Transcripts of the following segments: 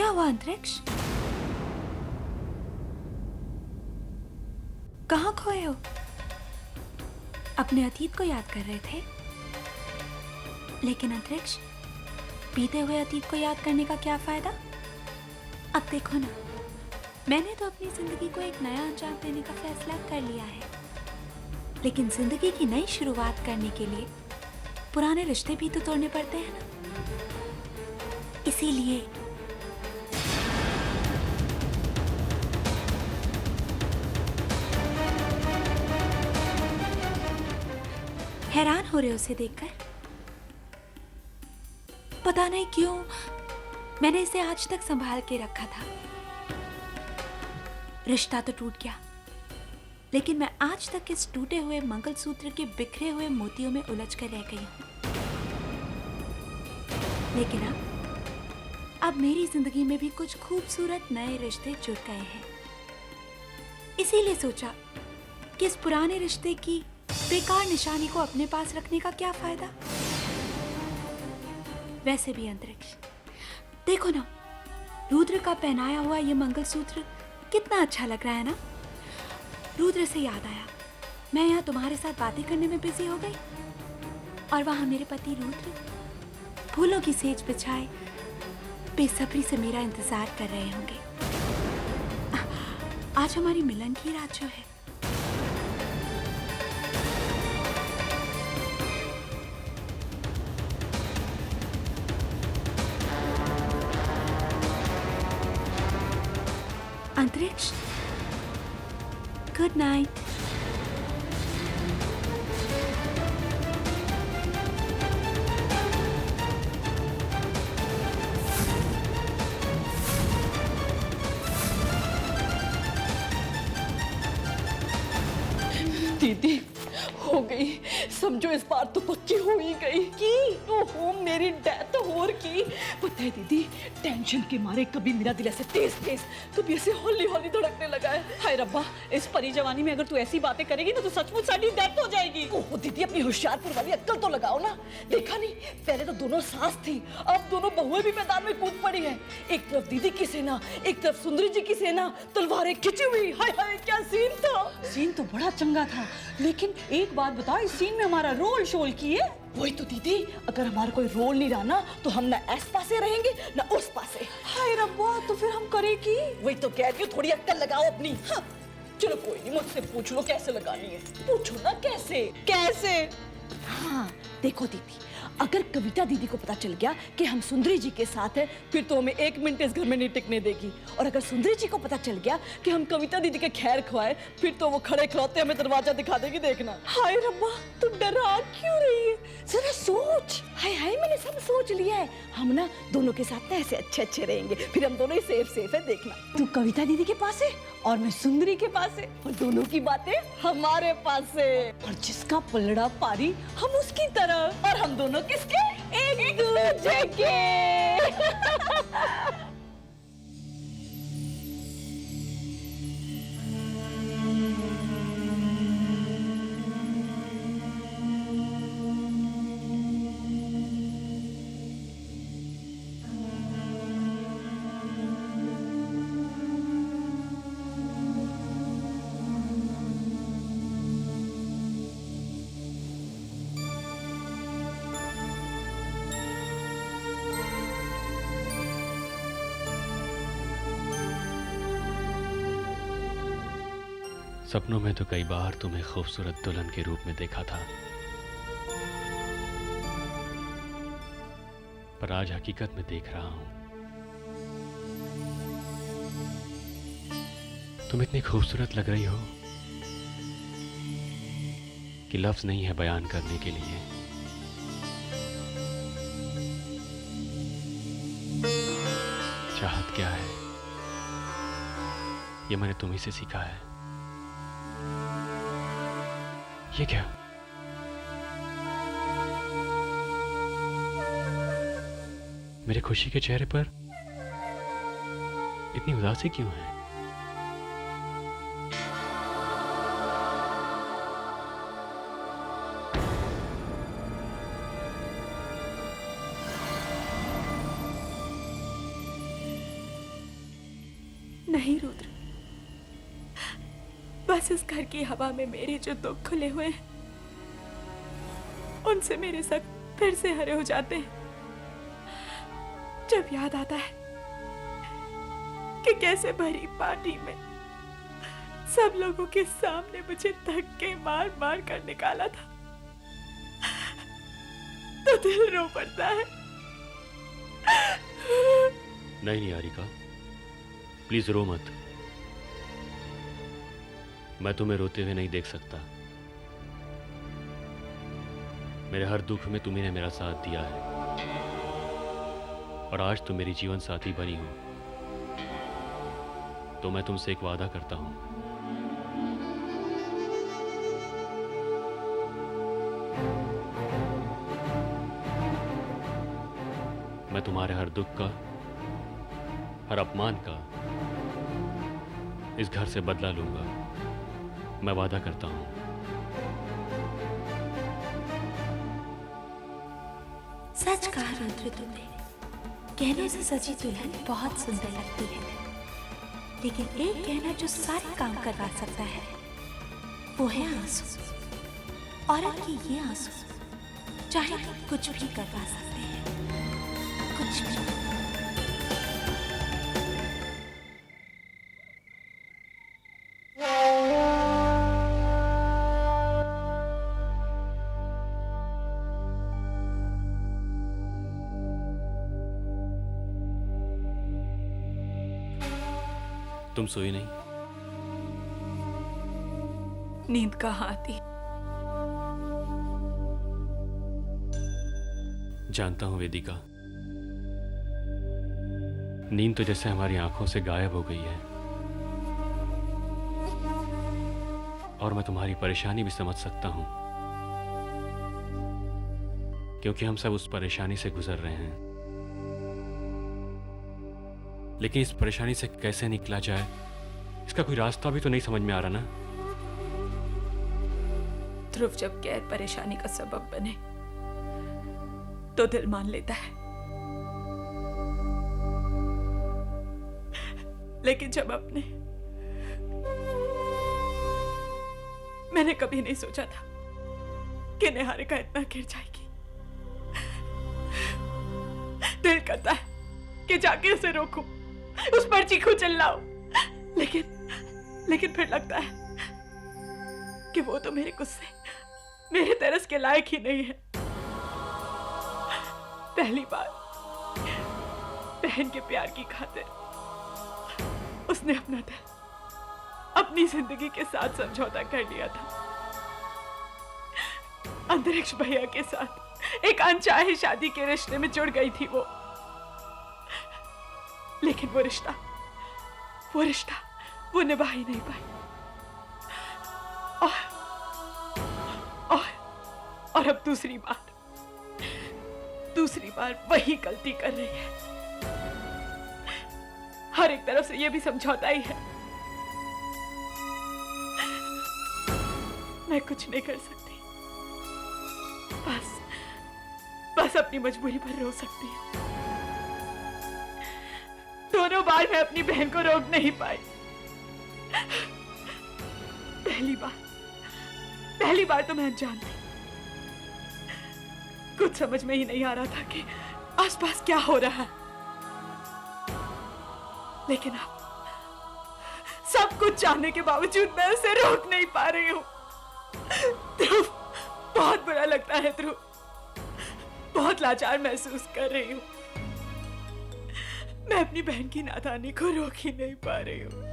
क्या हुआ अंतरिक्ष? कहाँ खोए हो? अपने अतीत को याद कर रहे थे? लेकिन अंतरिक्ष, बीते हुए अतीत को याद करने का क्या फायदा? अब देखो ना, मैंने तो अपनी जिंदगी को एक नया अंजाम देने का फैसला कर लिया है। लेकिन जिंदगी की नई शुरुआत करने के लिए पुराने रिश्ते भी तो तोड़ने पड़ते हैं ना। इसीलिए हैरान हो रहे हो उसे देखकर? पता नहीं क्यों मैंने इसे आज तक संभाल के रखा था। रिश्ता तो टूट गया, लेकिन मैं आज तक इस टूटे हुए मंगलसूत्र के बिखरे हुए मोतियों में उलझ कर रह गई हूं। लेकिन अब मेरी जिंदगी में भी कुछ खूबसूरत नए रिश्ते जुड़ गए हैं। इसीलिए सोचा कि इस पुराने रिश्ते की बेकार निशानी को अपने पास रखने का क्या फायदा। वैसे भी अंतरिक्ष, देखो ना, रुद्र का पहनाया हुआ ये मंगलसूत्र कितना अच्छा लग रहा है ना। रुद्र से याद आया, मैं यहाँ तुम्हारे साथ बातें करने में बिजी हो गई और वहां मेरे पति रुद्र फूलों की सेज बिछाए बेसब्री से मेरा इंतजार कर रहे होंगे। आज हमारी मिलन की रात जो है, अंतरिक्ष, गुड नाइट। दीदी हो गई, समझो इस बार तो पक्की हो ही गई कि ओहो मेरी डेथ हो की। पता है दीदी, टेंशन के मारे कभी मेरा दिल ऐसे तेज तेज, कभी ऐसे हौली हौली धड़कने लगा है। हाय रब्बा, इस परी जवानी में अगर तू ऐसी बातें करेगी ना तो सचमुच साडी डेथ हो जाएगी। ओहो दीदी, अपनी होशियारपुर वाली अक्ल तो लगाओ ना। देखा नहीं, पहले तो दोनों सास थी, अब दोनों बहुएं भी मैदान में कूद पड़ी है। एक तरफ दीदी की सेना, एक तरफ सुंदरी जी की सेना, तलवारें खिंची हुई। हाय हाय, क्या सीन था। सीन तो बड़ा चंगा था, लेकिन एक बात बताओ, इस सीन में हमारा रोल शोल की है। वही तो दीदी, अगर हमारा कोई रोल नहीं रहा ना तो हम ना इस पासे रहेंगे ना उस पासे। हाय रब्बा, तो फिर हम करें की? वही तो कह रही हूँ, थोड़ी अक्ल लगाओ अपनी। हाँ। चलो कोई नहीं, मुझसे पूछ लो कैसे लगानी है। पूछो ना कैसे। कैसे? हाँ देखो दीदी, अगर कविता दीदी को पता चल गया कि हम सुंदरी जी के साथ हैं, फिर तो हमें एक मिनट इस घर में नहीं टिकने देगी। और अगर सुंदरी जी को पता चल गया कि हम कविता दीदी के खैर खुआए, फिर तो वो खड़े खड़ोते हमें दरवाजा दिखा देगी, देखना। हाय रब्बा, तू डरा क्यों रही है? जरा सोच। हाय हाय, मैंने सब सोच लिया है। हम ना दोनों के साथ ना ऐसे अच्छे अच्छे रहेंगे, फिर हम दोनों ही सेफ सेफ है, देखना। तू कविता दीदी के पास है और मैं सुंदरी के पास है, और दोनों की बातें हमारे पास है। और जिसका पलड़ा पारी हम उसकी तरफ, और हम दोनों किसके? एक दूसरे के। सपनों में तो कई बार तुम्हें खूबसूरत दुल्हन के रूप में देखा था, पर आज हकीकत में देख रहा हूं। तुम इतनी खूबसूरत लग रही हो कि लफ्ज नहीं है बयान करने के लिए। चाहत क्या है, ये मैंने तुम्ही से सीखा है। ये क्या? मेरे खुशी के चेहरे पर इतनी उदासी क्यों है? बस इस घर की हवा में मेरे जो दुख खुले हुए हैं उनसे मेरे शक फिर से हरे हो जाते हैं। जब याद आता है कि कैसे भरी पार्टी में सब लोगों के सामने मुझे धक्के मार मार कर निकाला था तो दिल रो पड़ता है। नहीं निहारिका, प्लीज रो मत। मैं तुम्हें रोते हुए नहीं देख सकता। मेरे हर दुख में तुम्ही ने मेरा साथ दिया है और आज तुम मेरी जीवन साथी बनी हो तो मैं तुमसे एक वादा करता हूं। मैं तुम्हारे हर दुख का, हर अपमान का इस घर से बदला लूंगा। मैं वादा करता हूं। सच कहा रुद्र तुमने। गहनों से सजी दुल्हन बहुत सुंदर लगती है, लेकिन एक गहना जो सारे काम करवा सकता है वो है आंसू। औरत के ये आंसू चाहे कुछ भी करवा सकते हैं, कुछ भी। तुम सोई नहीं? नींद कहाँ आती। जानता हूं वेदिका, नींद तो जैसे हमारी आंखों से गायब हो गई है और मैं तुम्हारी परेशानी भी समझ सकता हूं, क्योंकि हम सब उस परेशानी से गुजर रहे हैं। लेकिन इस परेशानी से कैसे निकला जाए, इसका कोई रास्ता भी तो नहीं समझ में आ रहा ना। ध्रुव जब गैर परेशानी का सबब बने तो दिल मान लेता है, लेकिन जब अपने मैंने कभी नहीं सोचा था कि निहारिका इतना गिर जाएगी। दिल करता है कि जाके उसे रोकूं, उस पर चीखूं चिल्लाऊं, लेकिन फिर लगता है कि वो तो मेरे गुस्से, मेरे तरस के लायक ही नहीं है। पहली बार बहन के प्यार की खातिर उसने अपना दिल, अपनी जिंदगी के साथ समझौता कर लिया था। अंतरिक्ष भैया के साथ एक अनचाहे शादी के रिश्ते में जुड़ गई थी वो, लेकिन वो रिश्ता वो निभा ही नहीं पाई। और अब दूसरी बार वही गलती कर रही है। हर एक तरफ से ये भी समझौता ही है। मैं कुछ नहीं कर सकती, बस अपनी मजबूरी पर रो सकती हूँ। दोनों बार मैं अपनी बहन को रोक नहीं पाई। पहली बार तो मैं अनजान थी, कुछ समझ में ही नहीं आ रहा था कि आसपास क्या हो रहा है। लेकिन अब सब कुछ जानने के बावजूद मैं उसे रोक नहीं पा रही हूँ। ध्रुव, बहुत बुरा लगता है ध्रुव, बहुत लाचार महसूस कर रही हूँ। मैं अपनी बहन की नादानी को रोक ही नहीं पा रही हूँ।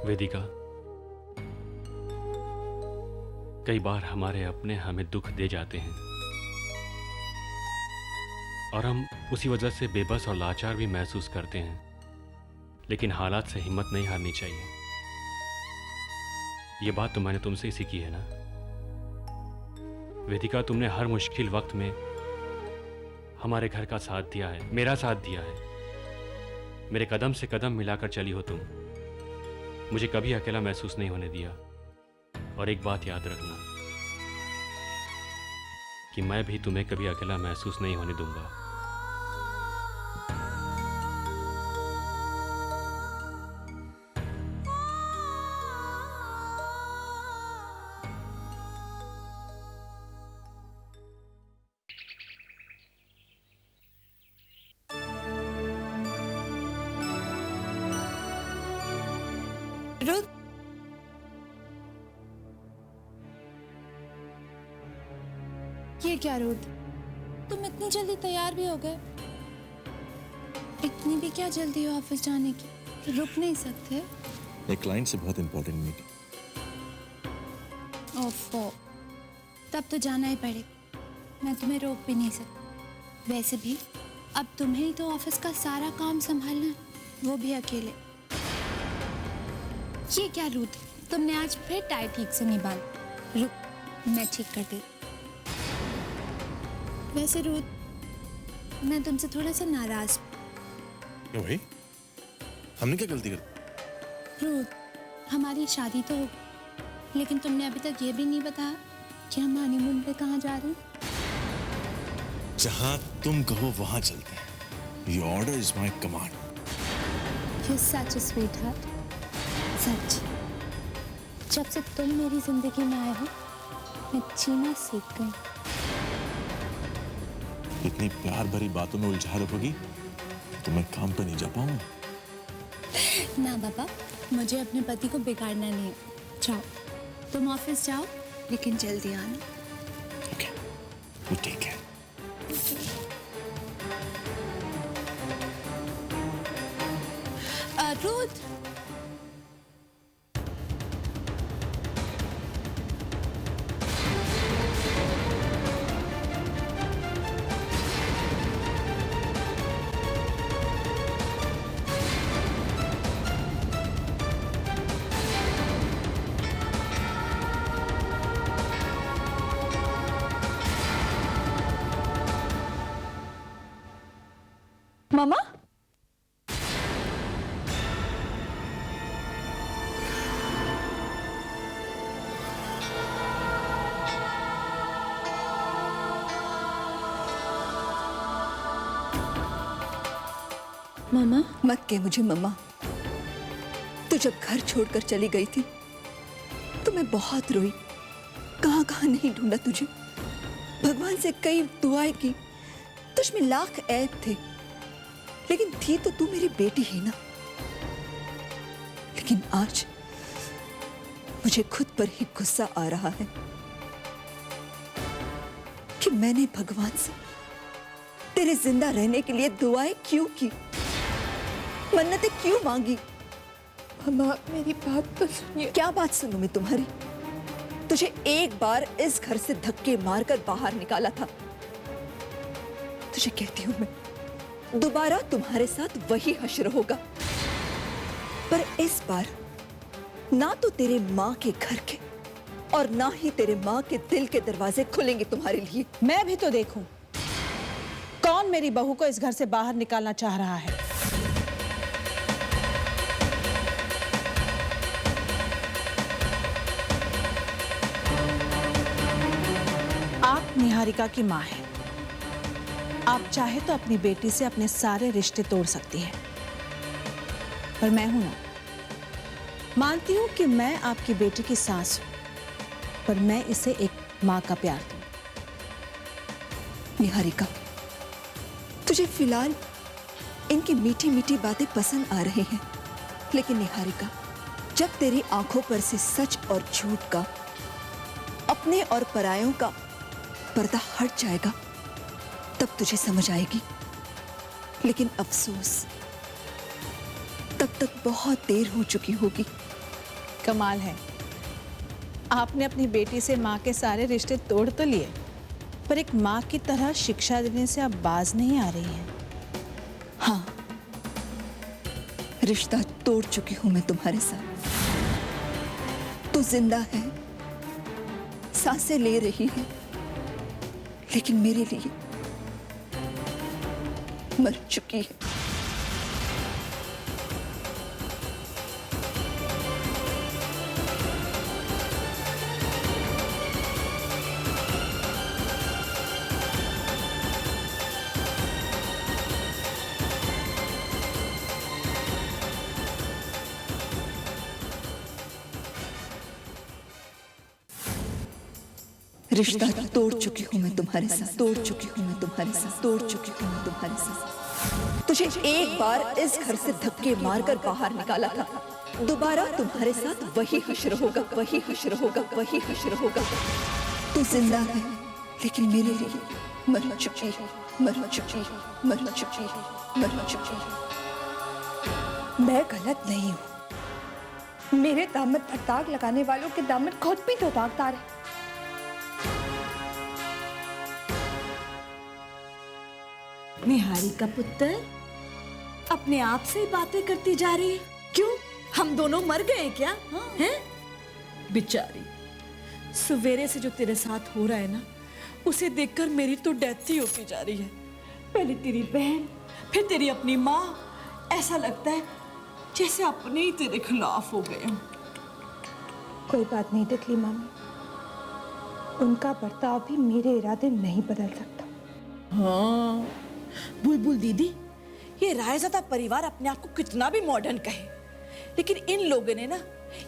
वेदिका, कई बार हमारे अपने हमें दुख दे जाते हैं और हम उसी वजह से बेबस और लाचार भी महसूस करते हैं, लेकिन हालात से हिम्मत नहीं हारनी चाहिए। ये बात तो मैंने तुमसे ही सीखी है ना वेदिका। तुमने हर मुश्किल वक्त में हमारे घर का साथ दिया है, मेरा साथ दिया है। मेरे कदम से कदम मिलाकर चली हो तुम, मुझे कभी अकेला महसूस नहीं होने दिया। और एक बात याद रखना, कि मैं भी तुम्हें कभी अकेला महसूस नहीं होने दूंगा। रुक, ये क्या रुद, तुम इतनी जल्दी तैयार भी हो गए? इतनी भी क्या जल्दी हो ऑफिस जाने की? रुक नहीं सकते? एक क्लाइंट से बहुत इंपॉर्टेंट मीटिंग। ओफो, तब तो जाना ही पड़ेगा। मैं तुम्हें रोक भी नहीं सकती। वैसे भी अब तुम्हें ही तो ऑफिस का सारा काम संभालना है, वो भी अकेले। ये क्या रूथ, तुमने आज फिर टाई ठीक से नहीं बांधी। रुक, मैं ठीक कर दे। वैसे रूथ, मैं तुमसे थोड़ा सा नाराज। क्यों भाई, हमने क्या गलती कर? रूथ, हमारी शादी तो हो, लेकिन तुमने अभी तक ये भी नहीं बताया कि हम हनीमून पे कहाँ जा रहे हैं। जहां तुम कहो वहां चलते हैं। Your order is my command. You're such a sweetheart. सच, जब से तुम मेरी जिंदगी में आए हो, मैं जीना सीख गई। इतनी प्यार भरी बातों में उलझा रखोगी तो मैं काम पे नहीं जा पाऊंगा। ना बाबा, मुझे अपने पति को बिगाड़ना नहीं है। जाओ, तुम ऑफिस जाओ, लेकिन जल्दी आना। ओके, वो ठीक है। रुद, मामा, मामा, मत कह मुझे मम्मा। तू जब घर छोड़कर चली गई थी तो मैं बहुत रोई। कहां कहां नहीं ढूंढा तुझे, भगवान से कई दुआएं की। तुझ में लाख ऐब थे, लेकिन थी तो तू मेरी बेटी ही ना। लेकिन आज मुझे खुद पर ही गुस्सा आ रहा है कि मैंने भगवान से तेरे जिंदा रहने के लिए दुआएं क्यों की, मन्नतें क्यों मांगी। मामा, मेरी बात तो सुनिए। क्या बात सुनूं मैं तुम्हारी? तुझे एक बार इस घर से धक्के मारकर बाहर निकाला था। तुझे कहती हूं मैं, दोबारा तुम्हारे साथ वही हश्र होगा, पर इस बार ना तो तेरे माँ के घर के और ना ही तेरे माँ के दिल के दरवाजे खुलेंगे तुम्हारे लिए। मैं भी तो देखूं कौन मेरी बहू को इस घर से बाहर निकालना चाह रहा है। आप निहारिका की मां हैं। आप चाहे तो अपनी बेटी से अपने सारे रिश्ते तोड़ सकती हैं, पर मैं हूं ना। मानती हूं कि मैं आपकी बेटी की सास हूं, पर मैं इसे एक मां का प्यार दूं। निहारिका, तुझे फिलहाल इनकी मीठी मीठी बातें पसंद आ रही हैं, लेकिन निहारिका, जब तेरी आंखों पर से सच और झूठ का, अपने और परायों का पर्दा हट जाएगा, तब तुझे समझ आएगी। लेकिन अफसोस, तब तक बहुत देर हो चुकी होगी। कमाल है, आपने अपनी बेटी से माँ के सारे रिश्ते तोड़ तो लिए, पर एक माँ की तरह शिक्षा देने से आप बाज नहीं आ रही हैं। हाँ, रिश्ता तोड़ चुकी हूं मैं तुम्हारे साथ। तू जिंदा है, सांसें ले रही है, लेकिन मेरे लिए मर चुकी है। रिश्ता तोड़ चुकी हूँ मैं तुम्हारे साथ, तोड़ चुकी हूँ मैं तुम्हारे साथ, तोड़ चुकी हूँ मैं तुम्हारे साथ। तुझे एक बार इस घर से धक्के मारकर बाहर निकाला था, दोबारा तुम्हारे साथ वही हश्र होगा, वही हश्र होगा, वही हश्र होगा। तू जिंदा है लेकिन मेरे लिए मर चुकी है, मर चुकी है, मर चुकी है, मर चुकी है। मैं गलत नहीं हूँ। मेरे दामन पर दाग लगाने वालों के दामन खुद भी तो दागदार है। निहारी का पुत्र अपने आप से ही बातें करती जा रही है। क्यों, हम दोनों मर गए क्या? हैं? बेचारी, सवेरे से जो तेरे साथ हो रहा है ना, उसे देखकर मेरी तो डेथ ही होती जा रही है। पहले तेरी बहन, फिर तेरी अपनी माँ। ऐसा लगता है जैसे अपने ही तेरे खिलाफ हो गए। कोई बात नहीं तितली मामी, उनका बर्ताव भी मेरे इरादे नहीं बदल सकता। हाँ बुलबुल दीदी, ये रायज़ादा परिवार अपने आप को कितना भी मॉडर्न कहे, लेकिन इन लोगों ने ना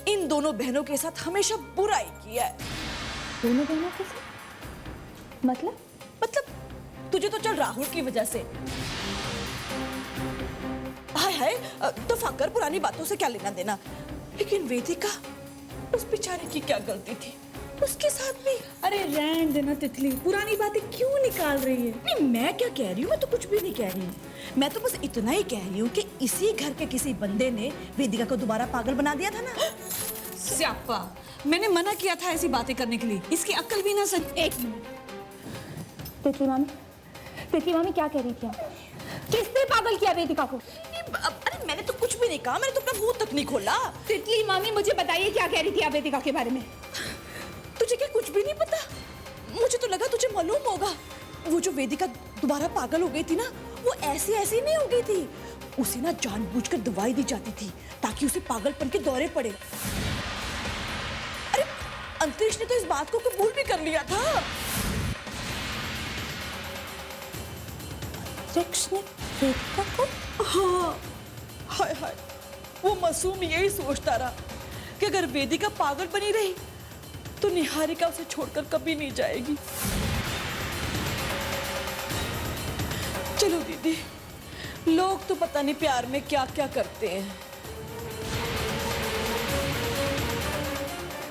इन दोनों बहनों के साथ हमेशा बुराई किया है। दोनों बहनों के साथ? मतलब तुझे तो चल राहुल की वजह से। हाय हाय, दफा कर, पुरानी बातों से क्या लेना देना। लेकिन वेदिका, उस बेचारे की क्या गलती थी? उसके साथ भी। अरे रहने देना तितली, पुरानी बातें क्यों निकाल रही है? नहीं, मैं क्या कह रही हूँ, मैं तो कुछ भी नहीं कह रही हूँ। मैं तो बस इतना ही कह रही हूँ कि इसी घर के किसी बंदे ने वेदिका को दोबारा पागल बना दिया था ना। स्यापा, मैंने मना किया था ऐसी बातें करने के लिए। इसकी अक्ल भी ना सक। एक मिनट तितली मामी क्या कह रही थी आप? किसने पागल किया वेदिका को? अरे मैंने तो कुछ भी नहीं कहा, मैंने तो अपना मुंह तक नहीं खोला। तितली मामी मुझे बताइए क्या कह रही थी आप वेदिका के बारे में? तुझे क्या कुछ भी नहीं पता? मुझे तो लगा तुझे मालूम होगा। वो जो वेदिका दोबारा पागल हो गई थी ना, वो ऐसी नहीं हो गई थी। उसे ना जानबूझकर दवाई दी जाती थी ताकि उसे पागलपन के दौरे पड़े। अरे अंतरिक्ष ने तो इस बात को कबूल भी कर लिया था। अंतरिक्ष ने वेदिका को? हाँ, हाय हाय, वो मासूम यही सोचता रहा कि अगर वेदिका पागल बनी रही तो निहारिका उसे छोड़कर कभी नहीं जाएगी। चलो दीदी, लोग तो पता नहीं प्यार में क्या क्या करते हैं।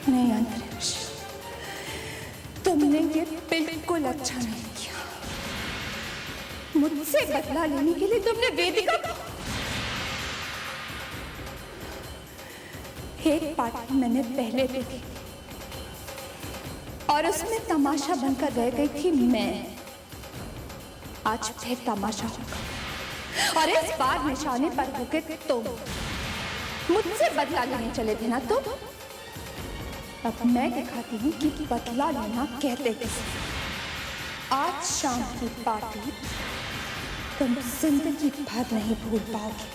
नहीं अंतरिक्ष, तुमने ये बिल्कुल अच्छा नहीं किया। मुझसे बदला लेने के लिए तुमने वेदिका को। एक पार्टी मैंने पहले देखी और उसमें तमाशा बनकर रह गई थी मैं। आज फिर तमाशा होगा और इस बार निशाने पर होके तुम मुझसे बदला लेने चले थे ना। तो अब मैं दिखाती हूँ कि बदला लेना कहते किसे। आज शाम की पार्टी तुम जिंदगी भर नहीं भूल पाओगे।